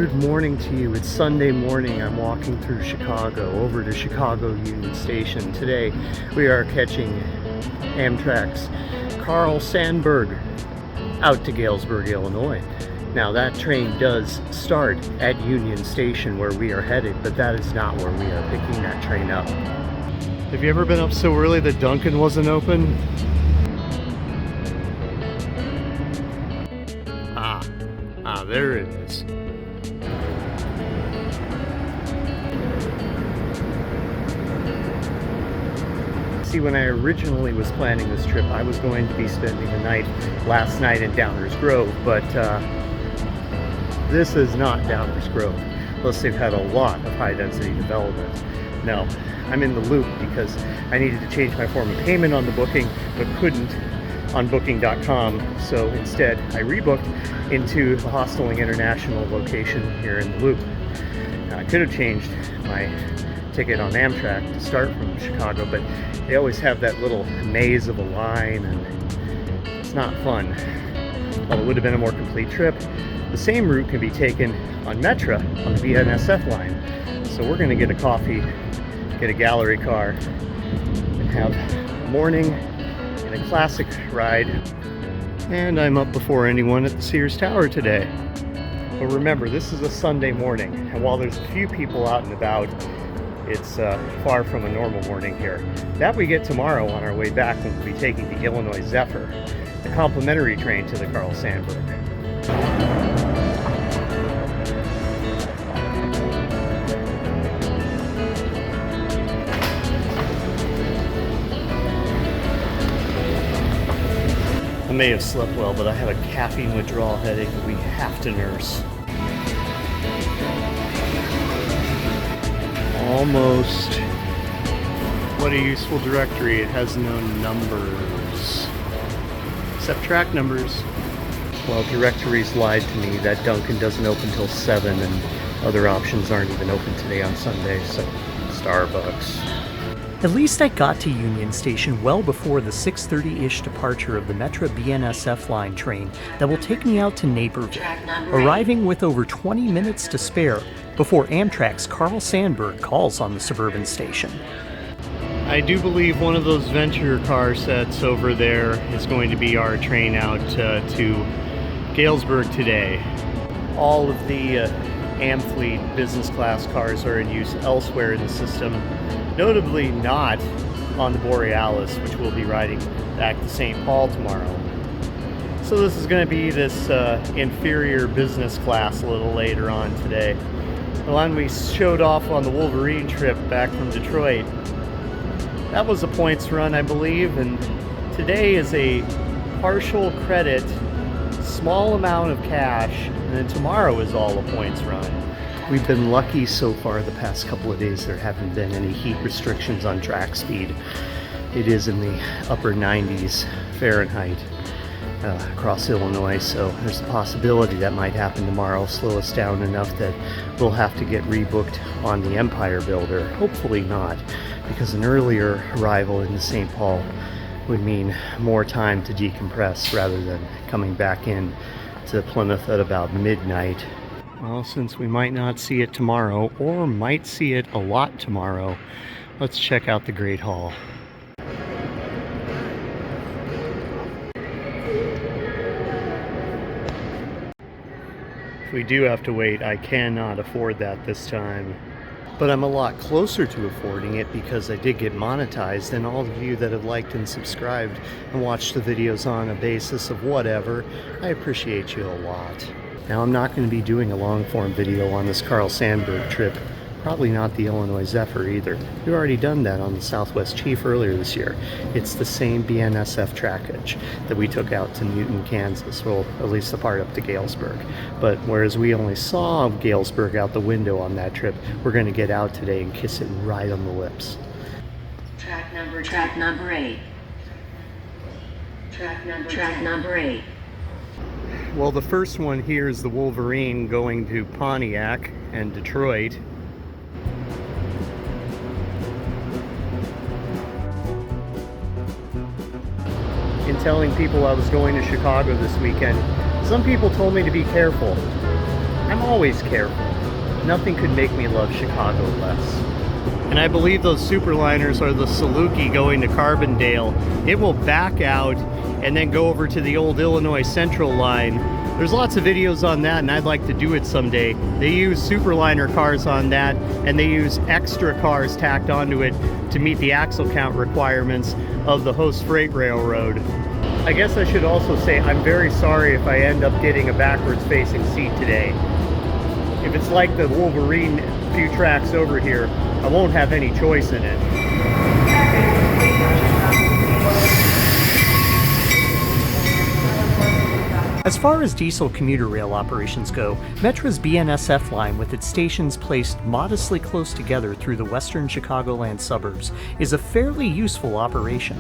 Good morning to you. It's Sunday morning. I'm walking through Chicago over to Chicago Union Station. Today we are catching Amtrak's Sandburg out to Galesburg, Illinois. Now that train does start at Union Station where we are headed, but that is not where we are picking that train up. Have you ever been up so early that Dunkin' wasn't open? There it is. See, when I originally was planning this trip, I was going to be spending the night last night in Downers Grove, but this is not Downers Grove, unless they've had a lot of high-density development. No, I'm in the loop because I needed to change my form of payment on the booking, but couldn't on booking.com, so instead I rebooked into the Hosteling International location here in the loop. Now, I could have changed my ticket on Amtrak to start from Chicago, but they always have that little maze of a line and it's not fun. Well, it would have been a more complete trip. The same route can be taken on Metra on the BNSF line. So we're gonna get a coffee, get a gallery car, and have a morning and a classic ride. And I'm up before anyone at the Sears Tower today. But remember, this is a Sunday morning, and while there's a few people out and about, it's far from a normal morning here. That we get tomorrow on our way back when we'll be taking the Illinois Zephyr, the complimentary train to the Sandberg. I may have slept well, but I have a caffeine withdrawal headache that we have to nurse. Almost. What a useful directory. It has no numbers. Except track numbers. Well, directories lied to me. That Dunkin' doesn't open till 7 and other options aren't even open today on Sunday, so Starbucks. At least I got to Union Station well before the 6:30-ish departure of the Metra BNSF line train that will take me out to Naperville, arriving with over 20 minutes to spare before Amtrak's Sandberg calls on the suburban station. I do believe one of those Venture car sets over there is going to be our train out to Galesburg today. All of the Amfleet business class cars are in use elsewhere in the system, notably not on the Borealis, which we'll be riding back to St. Paul tomorrow. So this is going to be this inferior business class a little later on today. The one we showed off on the Wolverine trip back from Detroit, that was a points run, I believe, and today is a partial credit, small amount of cash, and then tomorrow is all a points run. We've been lucky so far the past couple of days. There haven't been any heat restrictions on track speed. It is in the upper 90s Fahrenheit across Illinois, so there's a possibility that might happen tomorrow, slow us down enough that we'll have to get rebooked on the Empire Builder. Hopefully not, because an earlier arrival in St. Paul would mean more time to decompress rather than coming back in to Plymouth at about midnight. Well, since we might not see it tomorrow, or might see it a lot tomorrow, let's check out the Great Hall. If we do have to wait, I cannot afford that this time. But I'm a lot closer to affording it because I did get monetized, and all of you that have liked and subscribed and watched the videos on a basis of whatever, I appreciate you a lot. Now, I'm not going to be doing a long-form video on this Sandberg trip. Probably not the Illinois Zephyr either. We've already done that on the Southwest Chief earlier this year. It's the same BNSF trackage that we took out to Newton, Kansas, well, at least the part up to Galesburg. But whereas we only saw Galesburg out the window on that trip, we're going to get out today and kiss it right on the lips. Track number 8. Track number 8. Well, the first one here is the Wolverine going to Pontiac and Detroit. In telling people I was going to Chicago this weekend, some people told me to be careful. I'm always careful. Nothing could make me love Chicago less. And I believe those superliners are the Saluki going to Carbondale. It will back out and then go over to the old Illinois Central line. There's lots of videos on that, and I'd like to do it someday. They use superliner cars on that, and they use extra cars tacked onto it to meet the axle count requirements of the host freight railroad. I guess I should also say I'm very sorry if I end up getting a backwards facing seat today. If it's like the Wolverine few tracks over here, I won't have any choice in it. As far as diesel commuter rail operations go, Metra's BNSF line, with its stations placed modestly close together through the western Chicagoland suburbs, is a fairly useful operation.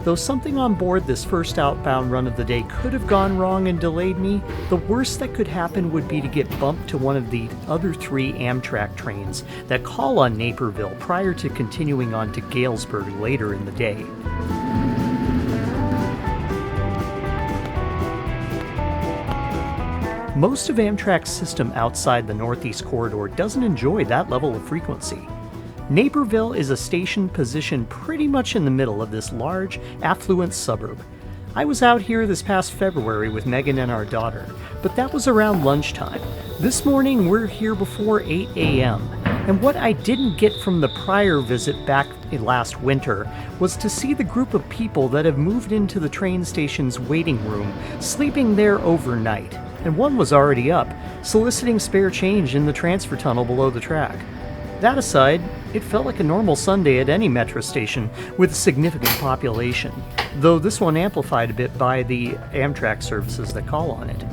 Though something on board this first outbound run of the day could have gone wrong and delayed me, the worst that could happen would be to get bumped to one of the other 3 Amtrak trains that call on Naperville prior to continuing on to Galesburg later in the day. Most of Amtrak's system outside the Northeast Corridor doesn't enjoy that level of frequency. Naperville is a station positioned pretty much in the middle of this large, affluent suburb. I was out here this past February with Megan and our daughter, but that was around lunchtime. This morning we're here before 8 a.m., and what I didn't get from the prior visit back last winter was to see the group of people that have moved into the train station's waiting room, sleeping there overnight, and one was already up, soliciting spare change in the transfer tunnel below the track. That aside, it felt like a normal Sunday at any Metra station with a significant population, though this one amplified a bit by the Amtrak services that call on it.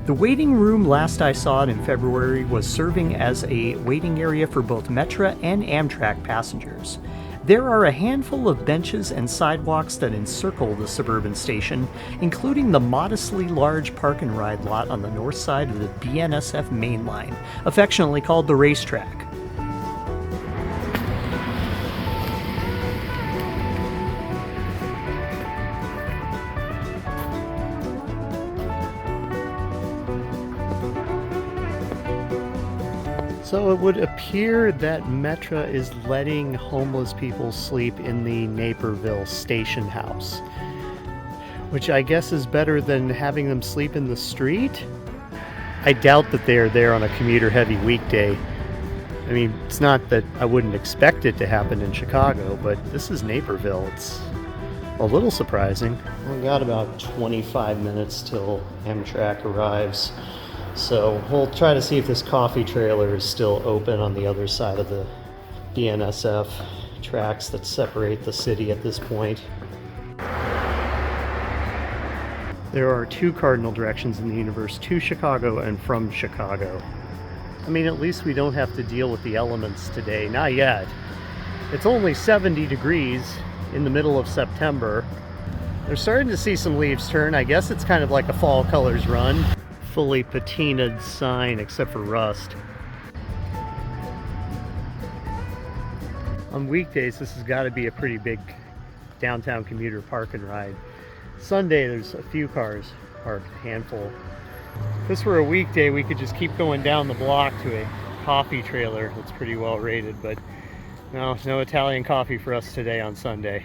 The waiting room, last I saw it in February, was serving as a waiting area for both Metra and Amtrak passengers. There are a handful of benches and sidewalks that encircle the suburban station, including the modestly large park and ride lot on the north side of the BNSF main line, affectionately called the racetrack. So it would appear that Metra is letting homeless people sleep in the Naperville station house, which I guess is better than having them sleep in the street. I doubt that they're there on a commuter-heavy weekday. I mean, it's not that I wouldn't expect it to happen in Chicago, but this is Naperville. It's a little surprising. We've got about 25 minutes till Amtrak arrives. So we'll try to see if this coffee trailer is still open on the other side of the BNSF tracks that separate the city at this point. There are 2 cardinal directions in the universe, to Chicago and from Chicago. I mean, at least we don't have to deal with the elements today. Not yet. It's only 70 degrees in the middle of September. They're starting to see some leaves turn. I guess it's kind of like a fall colors run. Fully patinaed sign except for rust. On weekdays, this has got to be a pretty big downtown commuter park and ride. Sunday, there's a few cars parked, a handful. If this were a weekday, we could just keep going down the block to a coffee trailer that's pretty well rated, but no Italian coffee for us today on Sunday.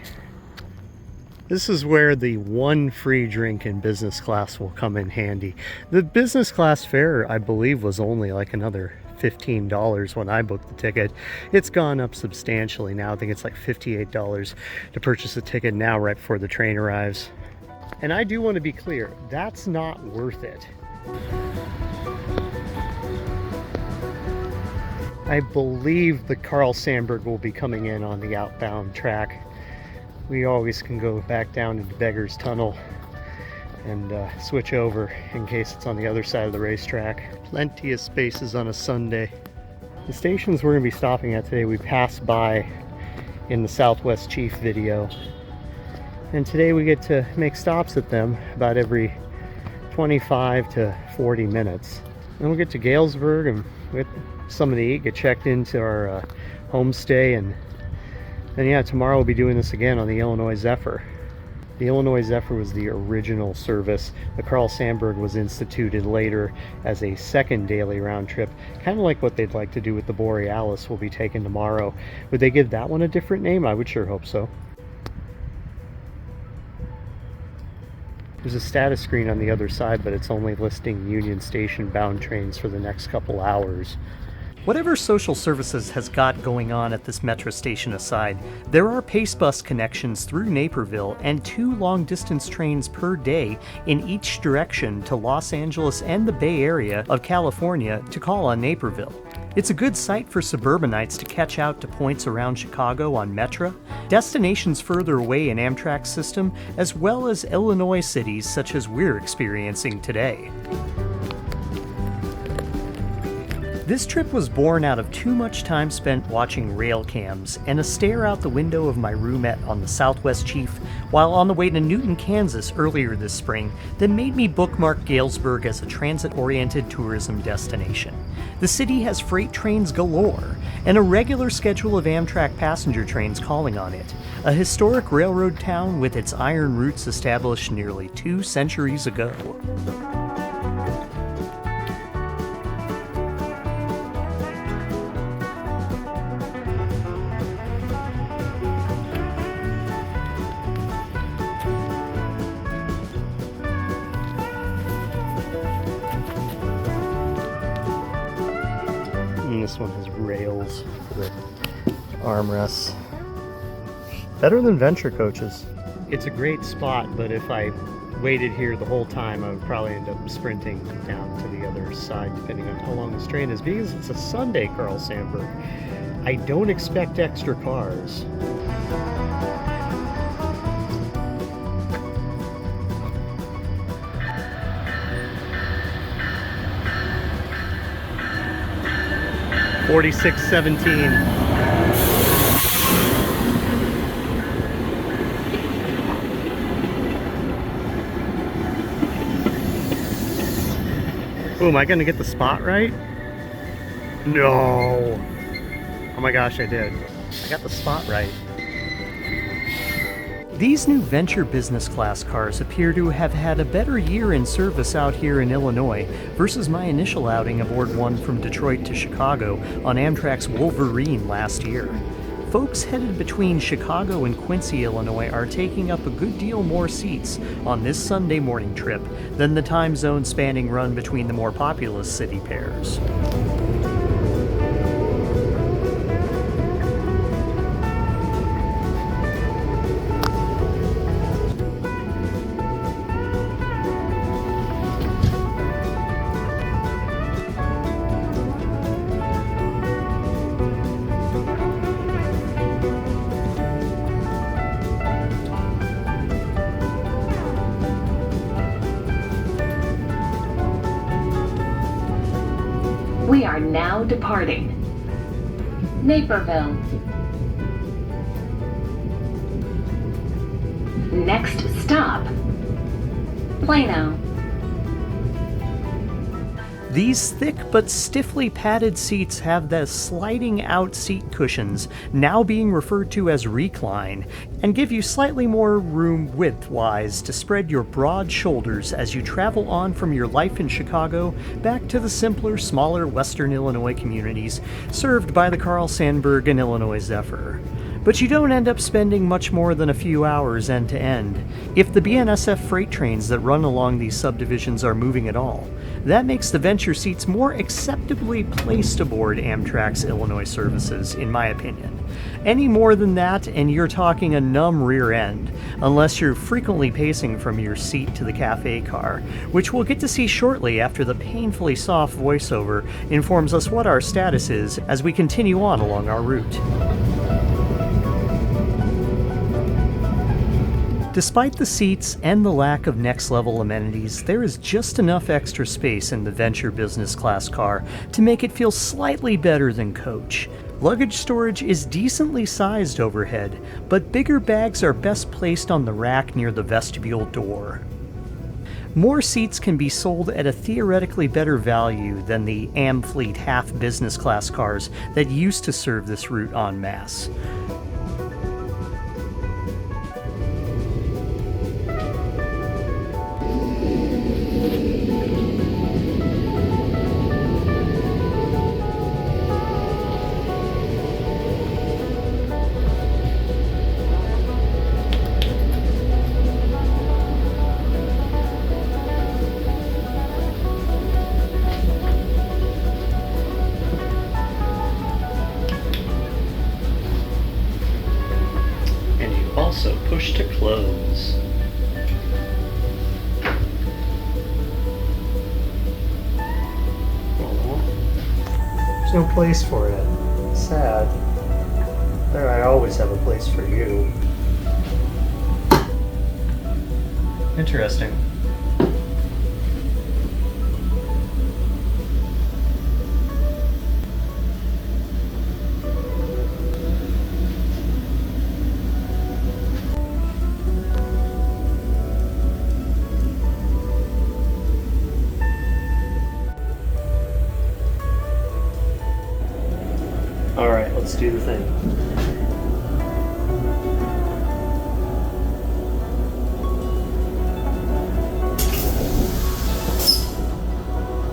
This is where the one free drink in business class will come in handy. The business class fare, I believe, was only like another $15 when I booked the ticket. It's gone up substantially now. I think it's like $58 to purchase a ticket now right before the train arrives. And I do want to be clear, that's not worth it. I believe the Carl Sandburg will be coming in on the outbound track. We always can go back down into Beggar's Tunnel and switch over in case it's on the other side of the racetrack. Plenty of spaces on a Sunday. The stations we're going to be stopping at today, we passed by in the Southwest Chief video. And today we get to make stops at them about every 25 to 40 minutes. Then we'll get to Galesburg and we get something to eat, get checked into our homestay, and yeah, tomorrow we'll be doing this again on the Illinois Zephyr. The Illinois Zephyr was the original service. The Carl Sandburg was instituted later as a second daily round trip, kind of like what they'd like to do with the Borealis will be taken tomorrow. Would they give that one a different name? I would sure hope so. There's a status screen on the other side, but it's only listing Union Station bound trains for the next couple hours. Whatever social services has got going on at this Metra station aside, there are Pace Bus connections through Naperville and 2 long-distance trains per day in each direction to Los Angeles and the Bay Area of California to call on Naperville. It's a good site for suburbanites to catch out to points around Chicago on Metra, destinations further away in Amtrak's system, as well as Illinois cities such as we're experiencing today. This trip was born out of too much time spent watching rail cams and a stare out the window of my roomette on the Southwest Chief while on the way to Newton, Kansas earlier this spring that made me bookmark Galesburg as a transit-oriented tourism destination. The city has freight trains galore and a regular schedule of Amtrak passenger trains calling on it, a historic railroad town with its iron roots established nearly 2 centuries ago. And this one has rails for the armrests. Better than Venture coaches. It's a great spot, but if I waited here the whole time, I would probably end up sprinting down to the other side, depending on how long this train is. Because it's a Sunday, Carl Sandburg, I don't expect extra cars. $46.17. Oh, am I gonna get the spot right? No. Oh my gosh, I did. I got the spot right. These new Venture business class cars appear to have had a better year in service out here in Illinois versus my initial outing aboard one from Detroit to Chicago on Amtrak's Wolverine last year. Folks headed between Chicago and Quincy, Illinois are taking up a good deal more seats on this Sunday morning trip than the time zone spanning run between the more populous city pairs. We are now departing. Naperville. Next stop, Plano. These thick but stiffly padded seats have the sliding out seat cushions, now being referred to as recline, and give you slightly more room width-wise to spread your broad shoulders as you travel on from your life in Chicago back to the simpler, smaller Western Illinois communities served by the Carl Sandburg and Illinois Zephyr. But you don't end up spending much more than a few hours end to end, if the BNSF freight trains that run along these subdivisions are moving at all. That makes the Venture seats more acceptably placed aboard Amtrak's Illinois services, in my opinion. Any more than that, and you're talking a numb rear end, unless you're frequently pacing from your seat to the cafe car, which we'll get to see shortly after the painfully soft voiceover informs us what our status is as we continue on along our route. Despite the seats and the lack of next-level amenities, there is just enough extra space in the Venture business class car to make it feel slightly better than coach. Luggage storage is decently sized overhead, but bigger bags are best placed on the rack near the vestibule door. More seats can be sold at a theoretically better value than the Amfleet half business class cars that used to serve this route en masse. There's no place for it. Sad. There, I always have a place for you. Interesting. Alright, let's do the thing.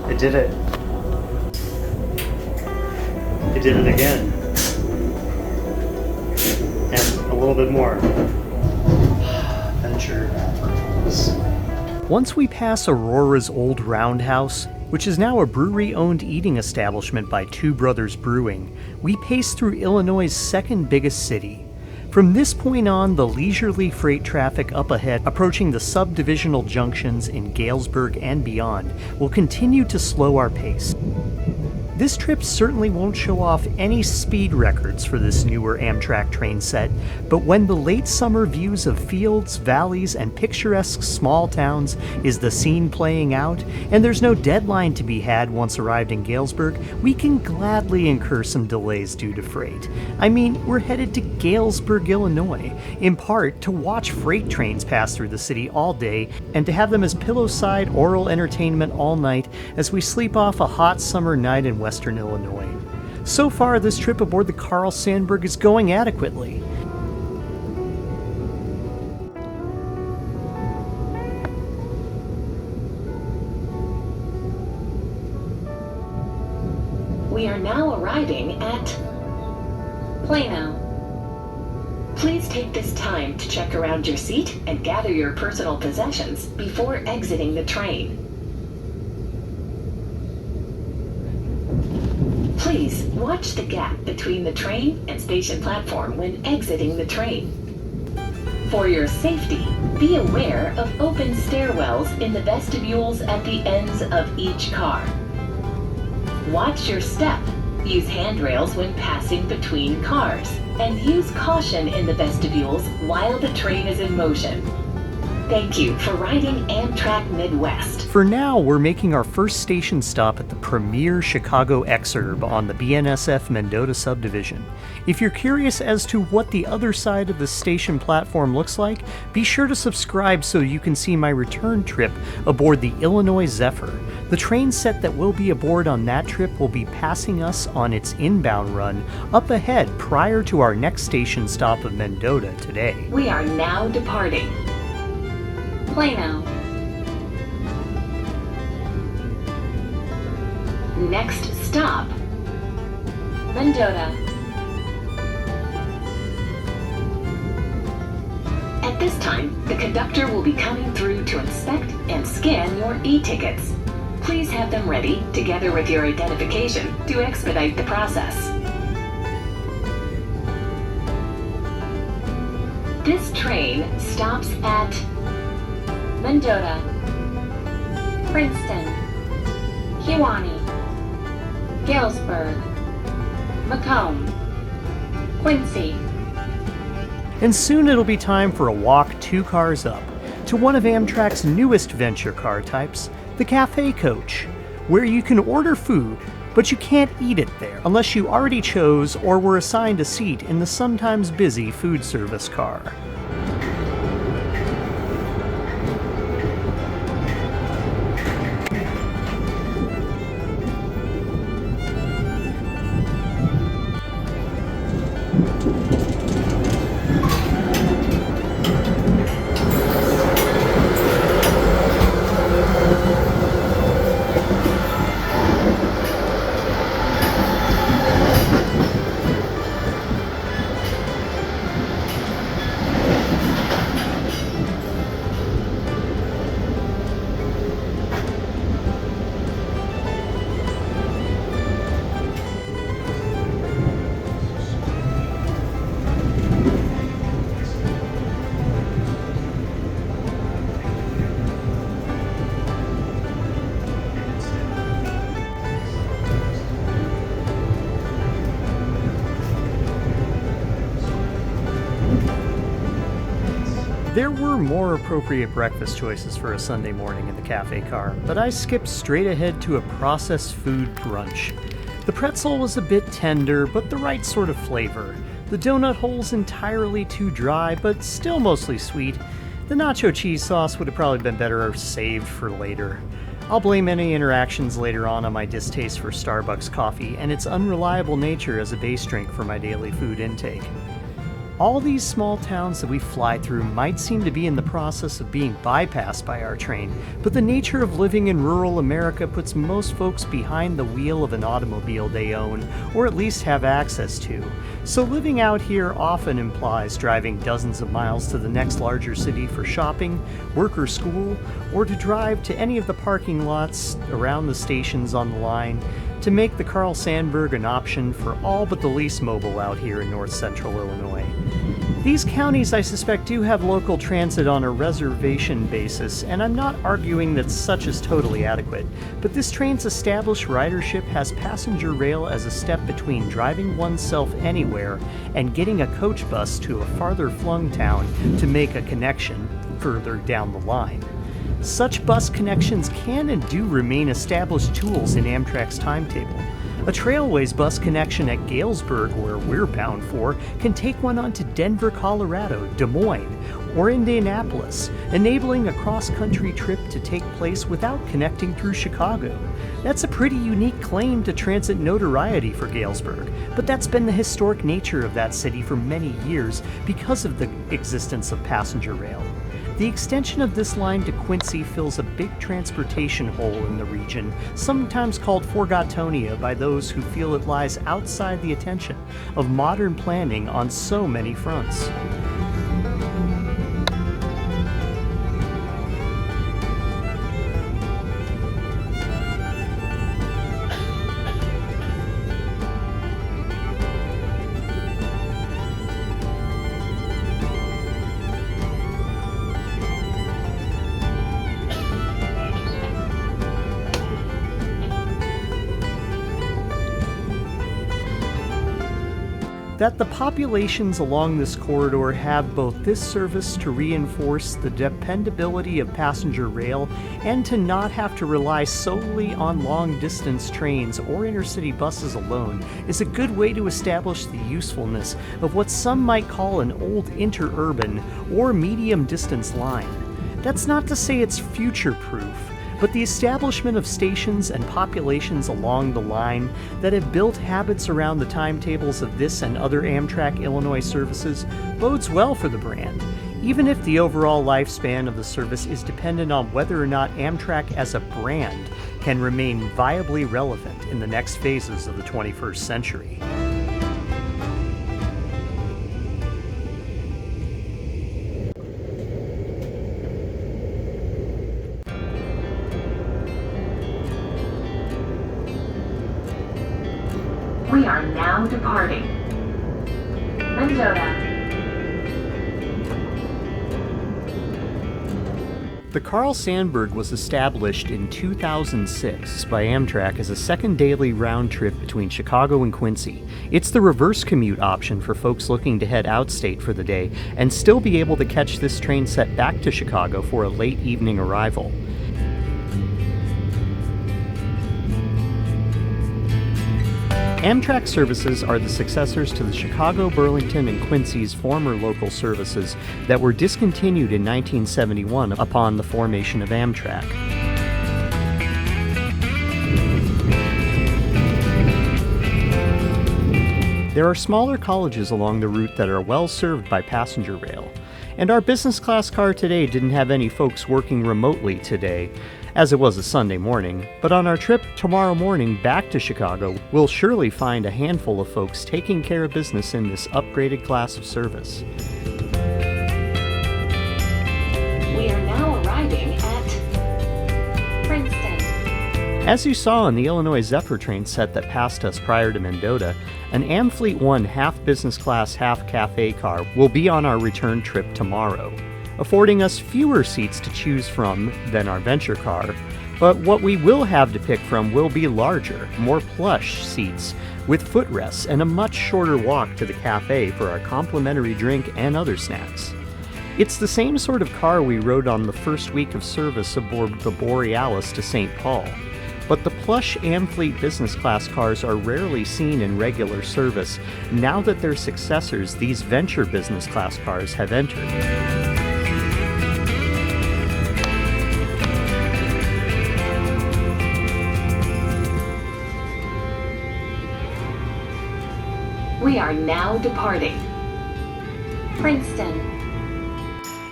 I did it. I did it again. And a little bit more. Venture apples. Once we pass Aurora's old roundhouse, which is now a brewery-owned eating establishment by Two Brothers Brewing, we pace through Illinois' second biggest city. From this point on, the leisurely freight traffic up ahead, approaching the subdivisional junctions in Galesburg and beyond, will continue to slow our pace. This trip certainly won't show off any speed records for this newer Amtrak train set, but when the late summer views of fields, valleys, and picturesque small towns is the scene playing out, and there's no deadline to be had once arrived in Galesburg, we can gladly incur some delays due to freight. I mean, we're headed to Galesburg, Illinois, in part to watch freight trains pass through the city all day, and to have them as pillow-side oral entertainment all night as we sleep off a hot summer night in Western Illinois. So far, this trip aboard the Carl Sandburg is going adequately. We are now arriving at Plano. Please take this time to check around your seat and gather your personal possessions before exiting the train. Please watch the gap between the train and station platform when exiting the train. For your safety, be aware of open stairwells in the vestibules at the ends of each car. Watch your step, use handrails when passing between cars, and use caution in the vestibules while the train is in motion. Thank you for riding Amtrak Midwest. For now, we're making our first station stop at the premier Chicago exurb on the BNSF Mendota subdivision. If you're curious as to what the other side of the station platform looks like, be sure to subscribe so you can see my return trip aboard the Illinois Zephyr. The train set that will be aboard on that trip will be passing us on its inbound run up ahead prior to our next station stop of Mendota today. We are now departing Plano. Next stop, Mendota. At this time, the conductor will be coming through to inspect and scan your e-tickets. Please have them ready, together with your identification, to expedite the process. This train stops at Mendota, Princeton, Kewanee, Galesburg, Macomb, Quincy. And soon it'll be time for a walk 2 cars up to one of Amtrak's newest venture car types, the Cafe Coach, where you can order food, but you can't eat it there unless you already chose or were assigned a seat in the sometimes busy food service car. There were more appropriate breakfast choices for a Sunday morning in the cafe car, but I skipped straight ahead to a processed food brunch. The pretzel was a bit tender, but the right sort of flavor. The donut holes entirely too dry, but still mostly sweet. The nacho cheese sauce would have probably been better saved for later. I'll blame any interactions later on my distaste for Starbucks coffee and its unreliable nature as a base drink for my daily food intake. All these small towns that we fly through might seem to be in the process of being bypassed by our train, but the nature of living in rural America puts most folks behind the wheel of an automobile they own, or at least have access to. So living out here often implies driving dozens of miles to the next larger city for shopping, work or school, or to drive to any of the parking lots around the stations on the line, to make the Carl Sandburg an option for all but the least mobile out here in north central Illinois. These counties, I suspect, do have local transit on a reservation basis, and I'm not arguing that such is totally adequate, but this train's established ridership has passenger rail as a step between driving oneself anywhere and getting a coach bus to a farther flung town to make a connection further down the line. Such bus connections can and do remain established tools in Amtrak's timetable. A Trailways bus connection at Galesburg, where we're bound for, can take one on to Denver, Colorado, Des Moines, or Indianapolis, enabling a cross-country trip to take place without connecting through Chicago. That's a pretty unique claim to transit notoriety for Galesburg, but that's been the historic nature of that city for many years because of the existence of passenger rail. The extension of this line to Quincy fills a big transportation hole in the region, sometimes called Forgotonia by those who feel it lies outside the attention of modern planning on so many fronts. That the populations along this corridor have both this service to reinforce the dependability of passenger rail and to not have to rely solely on long-distance trains or intercity buses alone is a good way to establish the usefulness of what some might call an old interurban or medium-distance line. That's not to say it's future-proof, but the establishment of stations and populations along the line that have built habits around the timetables of this and other Amtrak Illinois services bodes well for the brand, even if the overall lifespan of the service is dependent on whether or not Amtrak as a brand can remain viably relevant in the next phases of the 21st century. We are now departing. Mendota. The Carl Sandburg was established in 2006 by Amtrak as a second daily round trip between Chicago and Quincy. It's the reverse commute option for folks looking to head outstate for the day and still be able to catch this train set back to Chicago for a late evening arrival. Amtrak services are the successors to the Chicago, Burlington, and Quincy's former local services that were discontinued in 1971 upon the formation of Amtrak. There are smaller colleges along the route that are well served by passenger rail, and our business class car today didn't have any folks working remotely today, as it was a Sunday morning, but on our trip tomorrow morning back to Chicago, we'll surely find a handful of folks taking care of business in this upgraded class of service. We are now arriving at Princeton. As you saw on the Illinois Zephyr train set that passed us prior to Mendota, an Amfleet 1 half business class, half cafe car will be on our return trip tomorrow, affording us fewer seats to choose from than our venture car, but what we will have to pick from will be larger, more plush seats with footrests and a much shorter walk to the cafe for our complimentary drink and other snacks. It's the same sort of car we rode on the first week of service aboard the Borealis to St. Paul. But the plush Amfleet business class cars are rarely seen in regular service now that their successors, these Venture business class cars, have entered. We are now departing Princeton.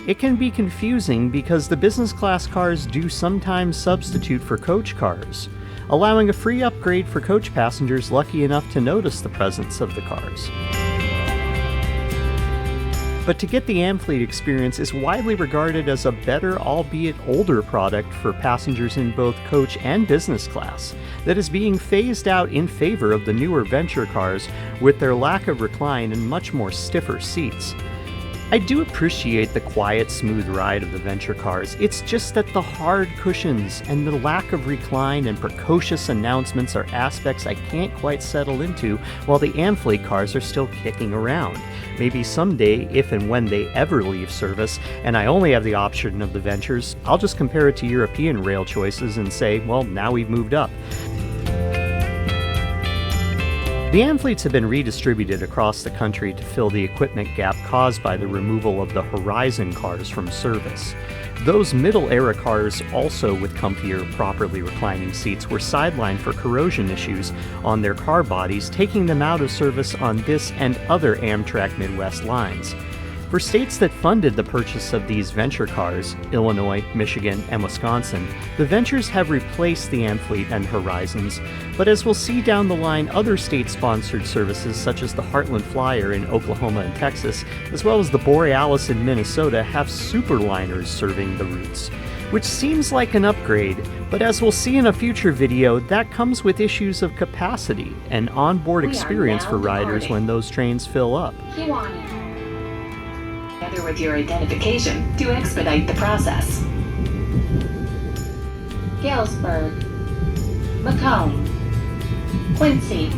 It can be confusing because the business class cars do sometimes substitute for coach cars, allowing a free upgrade for coach passengers lucky enough to notice the presence of the cars. But to get the Amfleet experience is widely regarded as a better, albeit older, product for passengers in both coach and business class that is being phased out in favor of the newer Venture cars with their lack of recline and much more stiffer seats. I do appreciate the quiet, smooth ride of the Venture cars. It's just that the hard cushions and the lack of recline and precocious announcements are aspects I can't quite settle into while the Amfleet cars are still kicking around. Maybe someday, if and when they ever leave service, and I only have the option of the Ventures, I'll just compare it to European rail choices and say, well, now we've moved up. The Amfleets have been redistributed across the country to fill the equipment gap caused by the removal of the Horizon cars from service. Those middle-era cars, also with comfier, properly reclining seats, were sidelined for corrosion issues on their car bodies, taking them out of service on this and other Amtrak Midwest lines. For states that funded the purchase of these Venture cars, Illinois, Michigan, and Wisconsin, the Ventures have replaced the Amfleet and Horizons, but as we'll see down the line, other state-sponsored services such as the Heartland Flyer in Oklahoma and Texas, as well as the Borealis in Minnesota, have superliners serving the routes, which seems like an upgrade, but as we'll see in a future video, that comes with issues of capacity and onboard experience for riders when those trains fill up. Together with your identification to expedite the process. Galesburg, Macomb, Quincy.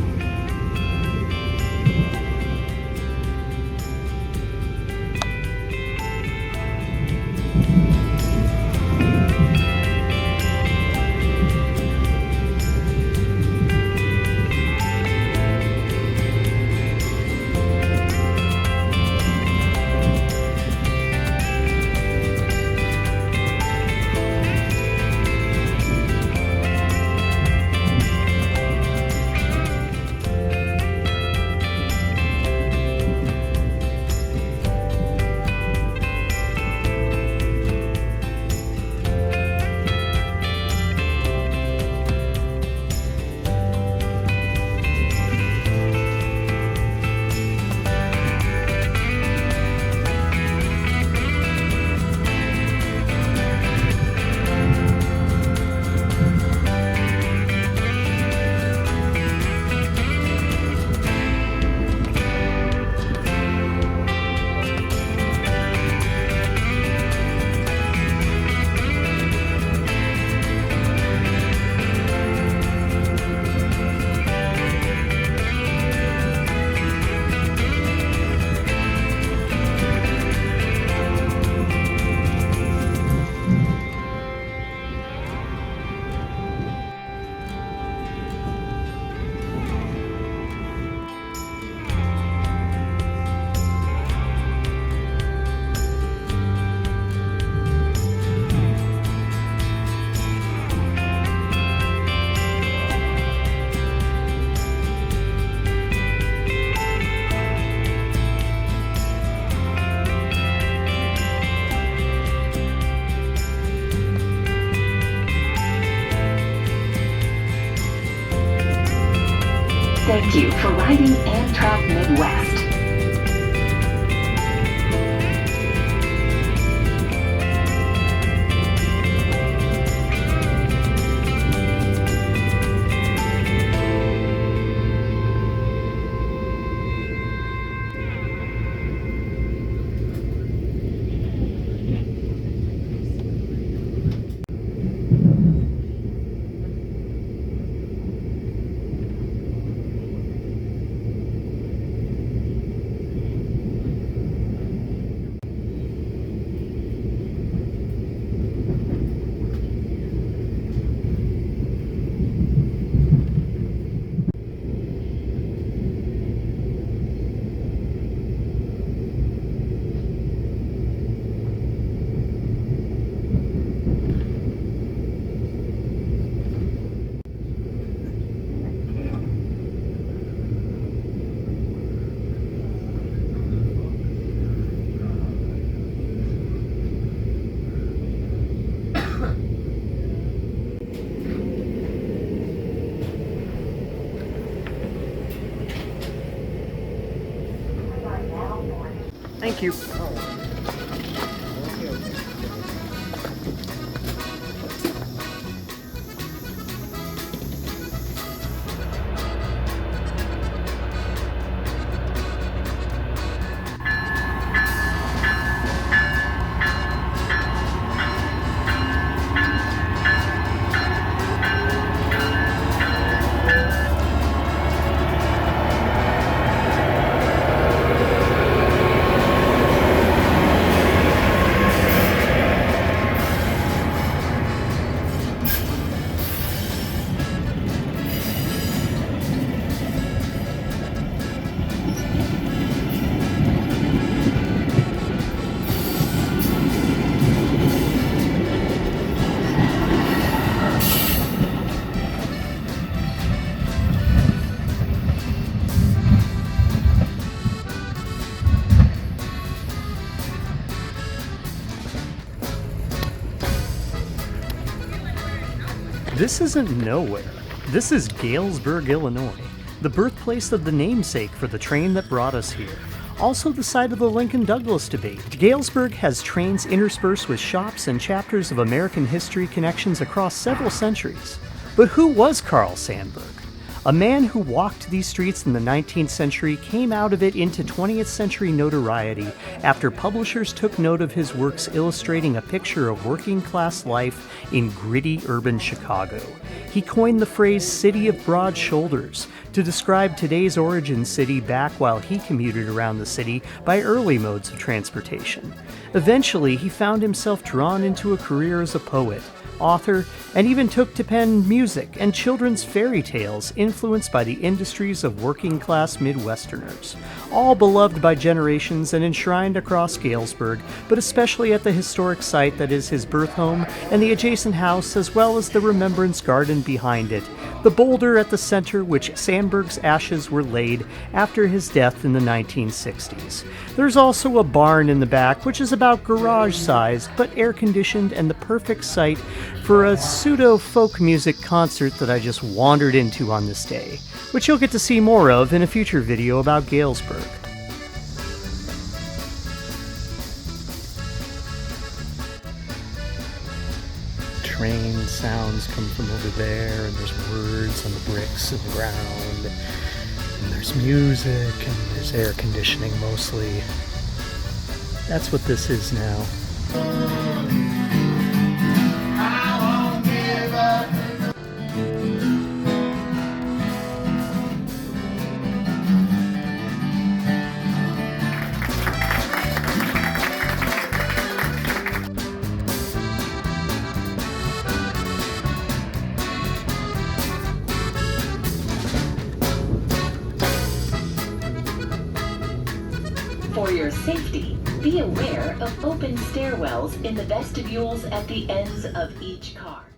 Thank you for riding Amtrak Midwest. Thank you. This isn't nowhere. This is Galesburg, Illinois, the birthplace of the namesake for the train that brought us here. Also the site of the Lincoln-Douglas debate. Galesburg has trains interspersed with shops and chapters of American history connections across several centuries. But who was Carl Sandburg? A man who walked these streets in the 19th century came out of it into 20th century notoriety after publishers took note of his works illustrating a picture of working class life in gritty urban Chicago. He coined the phrase "city of broad shoulders" to describe today's origin city back while he commuted around the city by early modes of transportation. Eventually, he found himself drawn into a career as a poet, author, and even took to pen music and children's fairy tales influenced by the industries of working-class Midwesterners, all beloved by generations and enshrined across Galesburg, but especially at the historic site that is his birth home and the adjacent house, as well as the remembrance garden behind it, the boulder at the center which Sandberg's ashes were laid after his death in the 1960s. There's also a barn in the back, which is about garage-sized but air-conditioned and the perfect site for a pseudo-folk music concert that I just wandered into on this day, which you'll get to see more of in a future video about Galesburg. Train sounds come from over there, and there's words on the bricks in the ground, and there's music, and there's air conditioning mostly. That's what this is now. For your safety, be aware of open stairwells in the vestibules at the ends of each car.